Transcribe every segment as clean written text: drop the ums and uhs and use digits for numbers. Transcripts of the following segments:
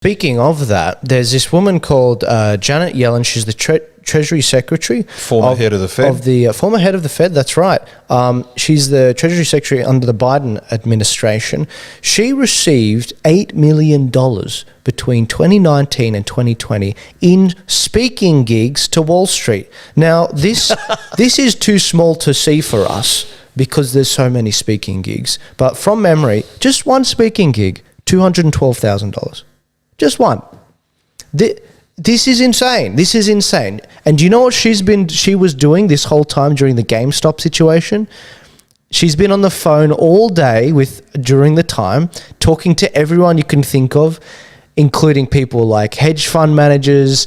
Speaking of that, there's this woman called Janet Yellen. She's the Treasury Secretary. Former head of the Fed. Former head of the Fed, that's right. She's the Treasury Secretary under the Biden administration. She received $8 million between 2019 and 2020 in speaking gigs to Wall Street. Now, this is too small to see for us because there's so many speaking gigs. But from memory, just one speaking gig, $212,000. Just one. This is insane. This is insane. And do you know what she was doing this whole time during the GameStop situation? She's been on the phone all day during the time, talking to everyone you can think of, including people like hedge fund managers,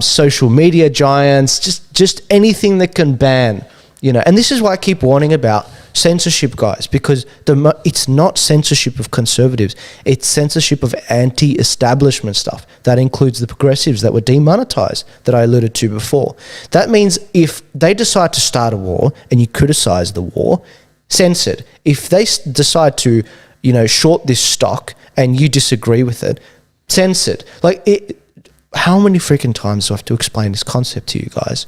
social media giants, just anything that can ban, And this is why I keep warning about censorship, guys, because it's not censorship of conservatives, it's censorship of anti-establishment stuff. That includes the progressives that were demonetized that I alluded to before. That means if they decide to start a war and you criticize the war, censored. If they decide to, short this stock and you disagree with it, censored. How many freaking times do I have to explain this concept to you guys?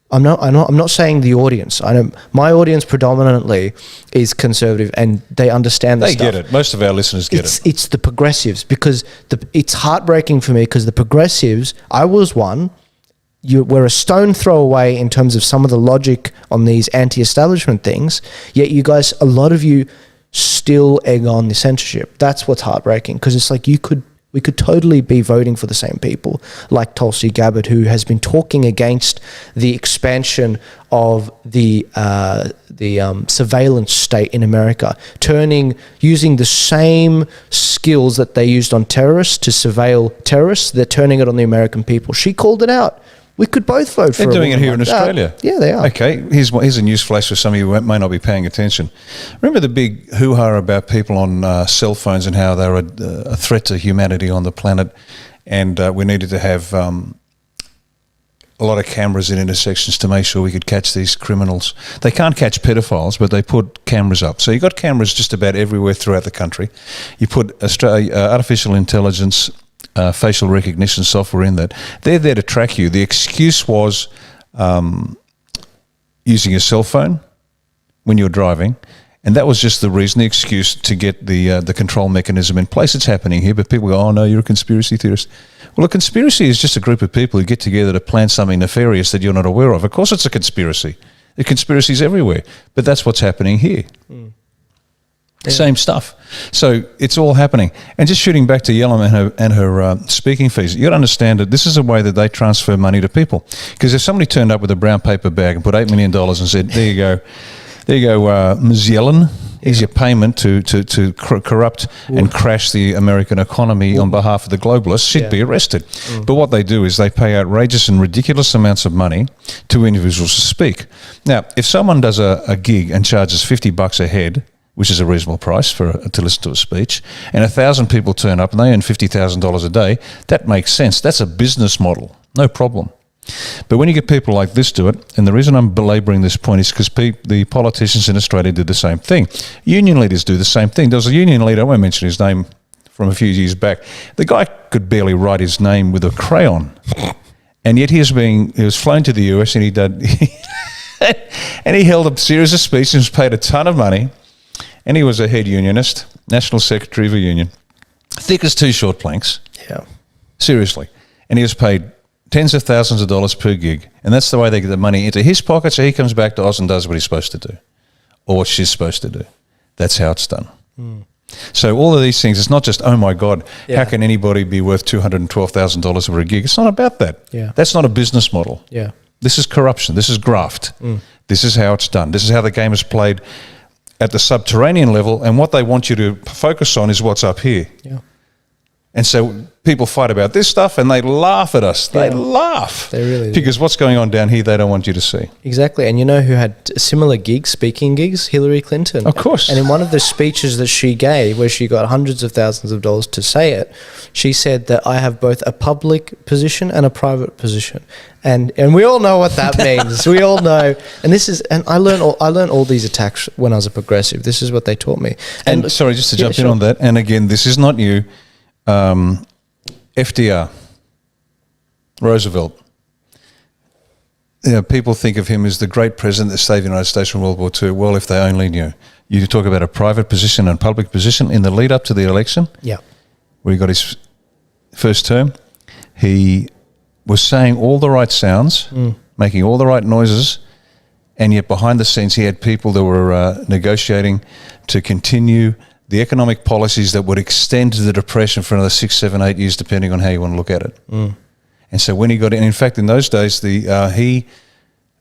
I'm not saying the audience. I know my audience predominantly is conservative and they understand this stuff. They get it. Most of our listeners get it. It's the progressives because it's heartbreaking for me because the progressives, I was one, we're a stone throw away in terms of some of the logic on these anti-establishment things, yet you guys, a lot of you still egg on the censorship. That's what's heartbreaking because it's like we could totally be voting for the same people, like Tulsi Gabbard, who has been talking against the expansion of the surveillance state in America, using the same skills that they used on terrorists to surveil terrorists. They're turning it on the American people. She called it out. We could both vote for it. They're doing it here in Australia. Yeah, they are. Okay, here's a news flash for some of you who may not be paying attention. Remember the big hoo-ha about people on cell phones and how they're a threat to humanity on the planet, and we needed to have a lot of cameras in intersections to make sure we could catch these criminals. They can't catch pedophiles, but they put cameras up. So you've got cameras just about everywhere throughout the country. You put artificial intelligence facial recognition software in that. They're there to track you. The excuse was using a cell phone when you're driving, and that was just the reason, the excuse to get the control mechanism in place. It's happening here, but people go, oh no, you're a conspiracy theorist. Well, a conspiracy is just a group of people who get together to plan something nefarious that you're not aware of. Of course it's a conspiracy. There are conspiracies everywhere, but that's what's happening here. Mm. Yeah. Same stuff. So it's all happening. And just shooting back to Yellen and her speaking fees, you got to understand that this is a way that they transfer money to people. Because if somebody turned up with a brown paper bag and put $8 million and said, there you go, Ms. Yellen, here's your payment to corrupt and crash the American economy on behalf of the globalists, she'd be arrested. Mm. But what they do is they pay outrageous and ridiculous amounts of money to individuals to speak. Now, if someone does a gig and charges $50 a head, which is a reasonable price to listen to a speech, and 1,000 people turn up and they earn $50,000 a day, that makes sense. That's a business model, no problem. But when you get people like this do it, and the reason I'm belabouring this point is because the politicians in Australia did the same thing. Union leaders do the same thing. There was a union leader, I won't mention his name, from a few years back. The guy could barely write his name with a crayon, and yet he was flown to the US and he held a series of speeches and was paid a ton of money. And he was a head unionist, national secretary of a union. Thick as two short planks. Yeah. Seriously. And he was paid tens of thousands of dollars per gig. And that's the way they get the money into his pocket, so he comes back to Oz and does what he's supposed to do. Or what she's supposed to do. That's how it's done. Mm. So all of these things, it's not just, oh my God, how can anybody be worth $212,000 for a gig? It's not about that. Yeah. That's not a business model. Yeah. This is corruption. This is graft. Mm. This is how it's done. This is how the game is played at the subterranean level, and what they want you to focus on is what's up here. Yeah. And so people fight about this stuff and they laugh at us. They laugh. They really do. Because what's going on down here, they don't want you to see. Exactly. And you know who had similar gigs, speaking gigs? Hillary Clinton. Of course. And in one of the speeches that she gave, where she got hundreds of thousands of dollars to say it, she said that I have both a public position and a private position. And we all know what that means. We all know. And I learned all these attacks when I was a progressive. This is what they taught me. And sorry, just to jump in on that. And again, this is not you. FDR, Roosevelt. You know, people think of him as the great president that saved the United States from World War II. Well, if they only knew. You talk about a private position and public position in the lead up to the election. Yeah. Where he got his first term, he was saying all the right sounds, making all the right noises, and yet behind the scenes he had people that were negotiating to continue the economic policies that would extend the Depression for another 6, 7, 8 years, depending on how you want to look at it. And so when he got in fact, in those days, he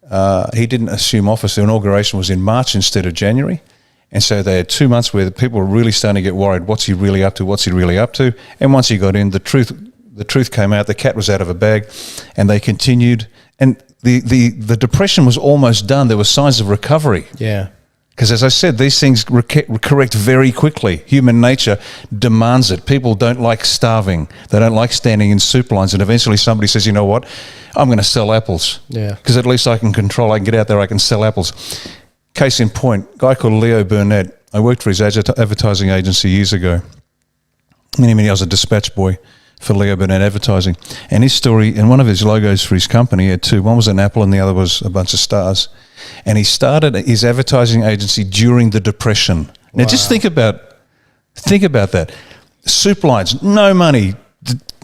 didn't assume office. The inauguration was in March instead of January. And so they had 2 months where the people were really starting to get worried. What's he really up to? What's he really up to? And once he got in, the truth came out. The cat was out of a bag, and they continued. And the Depression was almost done. There were signs of recovery. Yeah. Because as I said, these things correct very quickly. Human nature demands it. People don't like starving. They don't like standing in soup lines. And eventually somebody says, you know what, I'm going to sell apples. Yeah. Because at least I can get out there, I can sell apples. Case in point, a guy called Leo Burnett. I worked for his advertising agency years ago. Many years, I was a dispatch boy for Leo Burnett Advertising. And his story, and one of his logos for his company, he had two. One was an apple and the other was a bunch of stars. And he started his advertising agency during the Depression. Now just think about that. Soup lines, no money,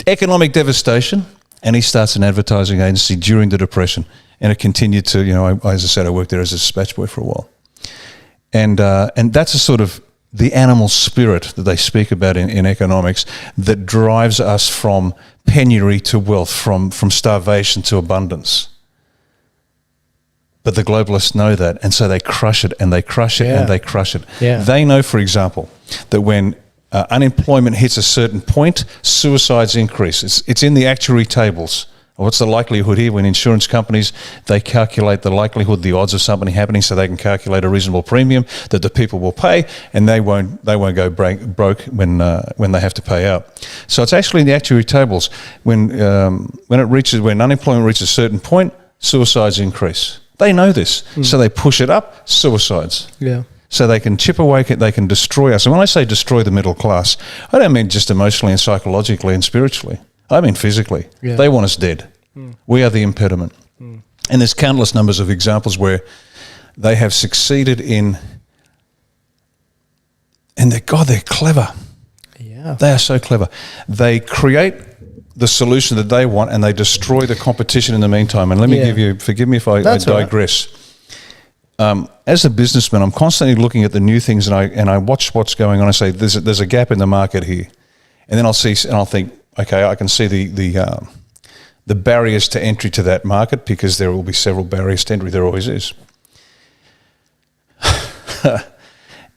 economic devastation, and he starts an advertising agency during the Depression. And it continued to, as I said, I worked there as a dispatch boy for a while. And that's a sort of the animal spirit that they speak about in economics that drives us from penury to wealth, from starvation to abundance. But the globalists know that, and so they crush it, and they crush it, and they crush it. Yeah. They know, for example, that when unemployment hits a certain point, suicides increase. It's in the actuary tables. What's the likelihood here? When insurance companies, they calculate the likelihood, the odds of something happening, so they can calculate a reasonable premium that the people will pay, and they won't go broke when they have to pay out. So it's actually in the actuary tables. When unemployment reaches a certain point, suicides increase. They know this, so they push it up. Suicides. Yeah. So they can chip away, they can destroy us. And when I say destroy the middle class, I don't mean just emotionally and psychologically and spiritually. I mean physically. Yeah. They want us dead. We are the impediment. And there's countless numbers of examples where they have succeeded in, and they're clever. Yeah. They are so clever. They create the solution that they want, and they destroy the competition in the meantime. And let me give you, forgive me if I digress. Right. As a businessman, I'm constantly looking at the new things, and I watch what's going on. I say, there's a gap in the market here, and then I'll think, okay, I can see the barriers to entry to that market, because there will be several barriers to entry. There always is.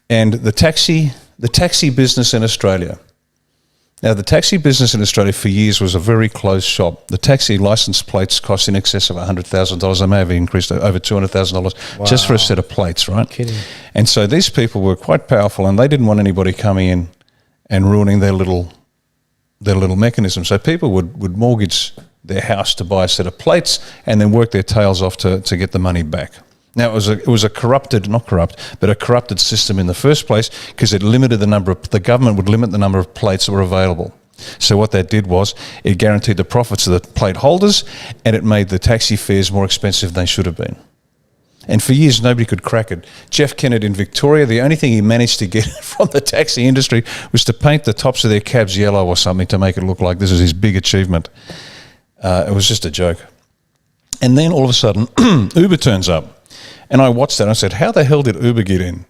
And the taxi business in Australia. Now, the taxi business in Australia for years was a very closed shop. The taxi license plates cost in excess of $100,000. They may have increased to over $200,000 just for a set of plates, right? Kidding. And so these people were quite powerful, and they didn't want anybody coming in and ruining their little mechanism. So people would mortgage their house to buy a set of plates and then work their tails off to get the money back. Now, it was a corrupted system in the first place, because the government would limit the number of plates that were available. So what that did was it guaranteed the profits of the plate holders, and it made the taxi fares more expensive than they should have been. And for years, nobody could crack it. Jeff Kennett in Victoria, the only thing he managed to get from the taxi industry was to paint the tops of their cabs yellow or something to make it look like this is his big achievement. It was just a joke. And then all of a sudden, Uber turns up. And I watched that and I said, how the hell did Uber get in?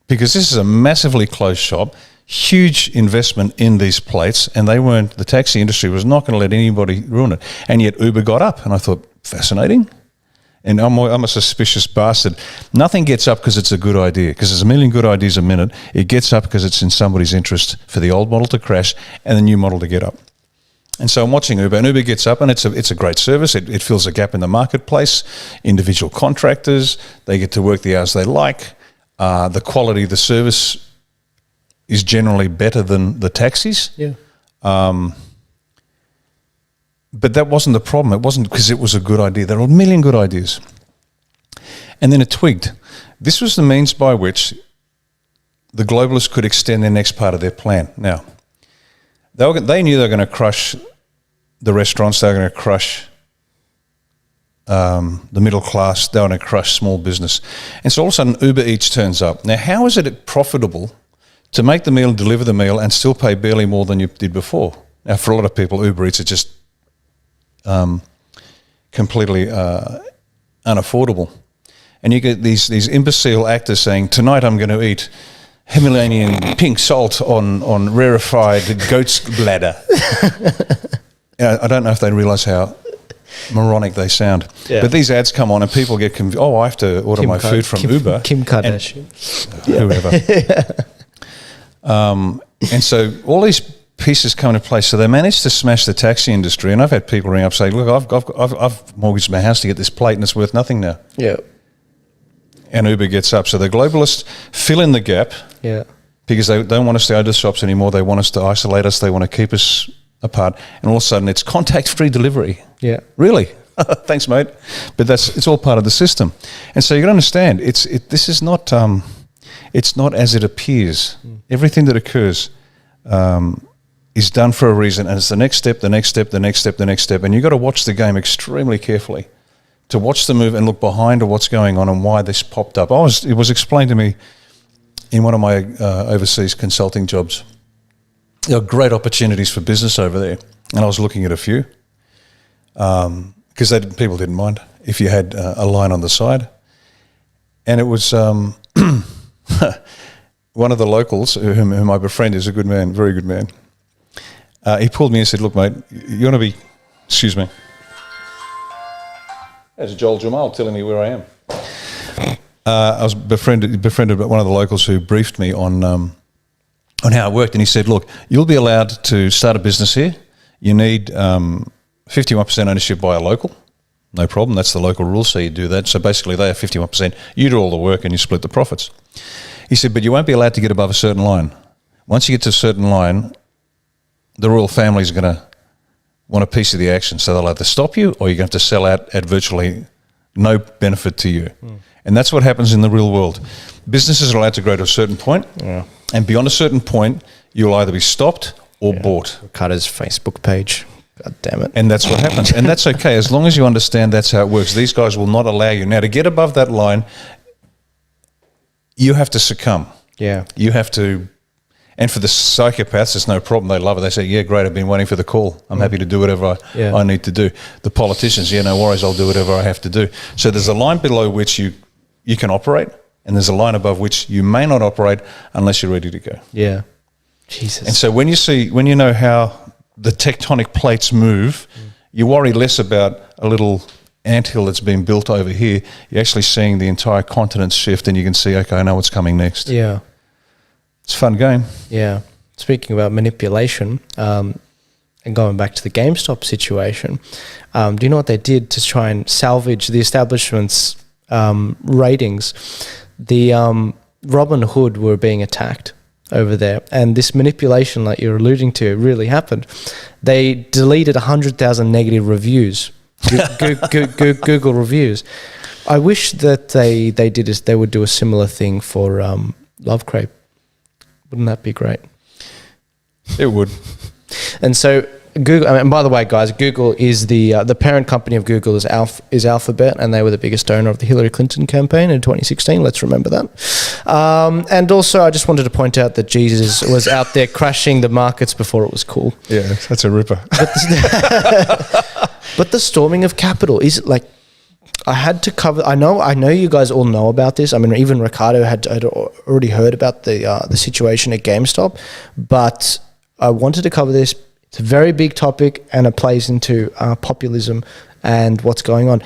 Because this is a massively closed shop, huge investment in these plates, and the taxi industry was not going to let anybody ruin it. And yet Uber got up, and I thought, fascinating. And I'm a suspicious bastard. Nothing gets up because it's a good idea, because there's a million good ideas a minute. It gets up because it's in somebody's interest for the old model to crash and the new model to get up. And so I'm watching Uber, and Uber gets up, and it's a great service. It fills a gap in the marketplace. Individual contractors, they get to work the hours they like. The quality of the service is generally better than the taxis. Yeah. But that wasn't the problem. It wasn't because it was a good idea. There were a million good ideas. And then it twigged. This was the means by which the globalists could extend their next part of their plan. Now, they knew they were going to crush the restaurants, they're going to crush the middle class, they're going to crush small business. And so all of a sudden Uber Eats turns up. Now, how is it profitable to make the meal, deliver the meal, and still pay barely more than you did before? Now, for a lot of people, Uber Eats are just completely unaffordable. And you get these imbecile actors saying, tonight I'm going to eat Himalayan pink salt on rarefied goat's bladder. I don't know if they realise how moronic they sound. Yeah. But these ads come on and people get confused. Oh, I have to order my food from Uber. Kim Kardashian. Whoever. And so all these pieces come into place. So they managed to smash the taxi industry. And I've had people ring up saying, look, I've mortgaged my house to get this plate and it's worth nothing now. Yeah. And Uber gets up. So the globalists fill in the gap. Yeah. Because they don't want us to go to the shops anymore. They want us to isolate us. They want to keep us apart. And all of a sudden it's contact-free delivery. Yeah. Really? Thanks, mate. But it's all part of the system. And so you got to understand, this is not, it's not as it appears. Everything that occurs is done for a reason, and it's the next step, the next step, the next step, the next step. And you've got to watch the game extremely carefully to watch the move and look behind to what's going on and why this popped up. It was explained to me in one of my overseas consulting jobs. There are great opportunities for business over there, and I was looking at a few because people didn't mind if you had a line on the side. And it was one of the locals, whom I befriend, is a good man, very good man. He pulled me and said, look, mate, you want to be, excuse me. There's Joel Jammal telling me where I am. I was befriended by one of the locals who briefed me on how it worked. And he said, look, you'll be allowed to start a business here. You need 51% ownership by a local. No problem. That's the local rule. So you do that. So basically they have 51%. You do all the work and you split the profits. He said, but you won't be allowed to get above a certain line. Once you get to a certain line, the royal family is going to want a piece of the action. So they'll either stop you or you're going to have to sell out at virtually no benefit to you. And that's what happens in the real world. Businesses are allowed to grow to a certain point. Yeah. And beyond a certain point, you'll either be stopped or bought. Riccardo's Facebook page. God damn it. And that's what happens. And that's okay. As long as you understand that's how it works. These guys will not allow you. Now, to get above that line, you have to succumb. Yeah. You have to. And for the psychopaths, it's no problem. They love it. They say, yeah, great, I've been waiting for the call. I'm happy to do whatever I need to do. The politicians, yeah, no worries, I'll do whatever I have to do. So there's a line below which you can operate, and there's a line above which you may not operate unless you're ready to go. Yeah. Jesus. And so when you know how the tectonic plates move, you worry less about a little anthill that's been built over here. You're actually seeing the entire continent shift, and you can see, okay, I know what's coming next. Yeah. It's a fun game. Yeah. Speaking about manipulation, and going back to the GameStop situation, do you know what they did to try and salvage the establishment's ratings? The Robin Hood were being attacked over there, and this manipulation that you're alluding to really happened. They deleted 100,000 negative reviews, Google reviews. I wish that they would do a similar thing for Love Crepe. Wouldn't that be great? It would. And so Google, and by the way, guys, Google is the parent company of Google is Alphabet, and they were the biggest donor of the Hillary Clinton campaign in 2016. Let's remember that. And also, I just wanted to point out that Jesus was out there crashing the markets before it was cool. Yeah, that's a ripper. But the storming of capital is like. I had to cover. I know you guys all know about this. I mean, even Riccardo had already heard about the situation at GameStop, but I wanted to cover this. It's a very big topic, and it plays into populism and what's going on.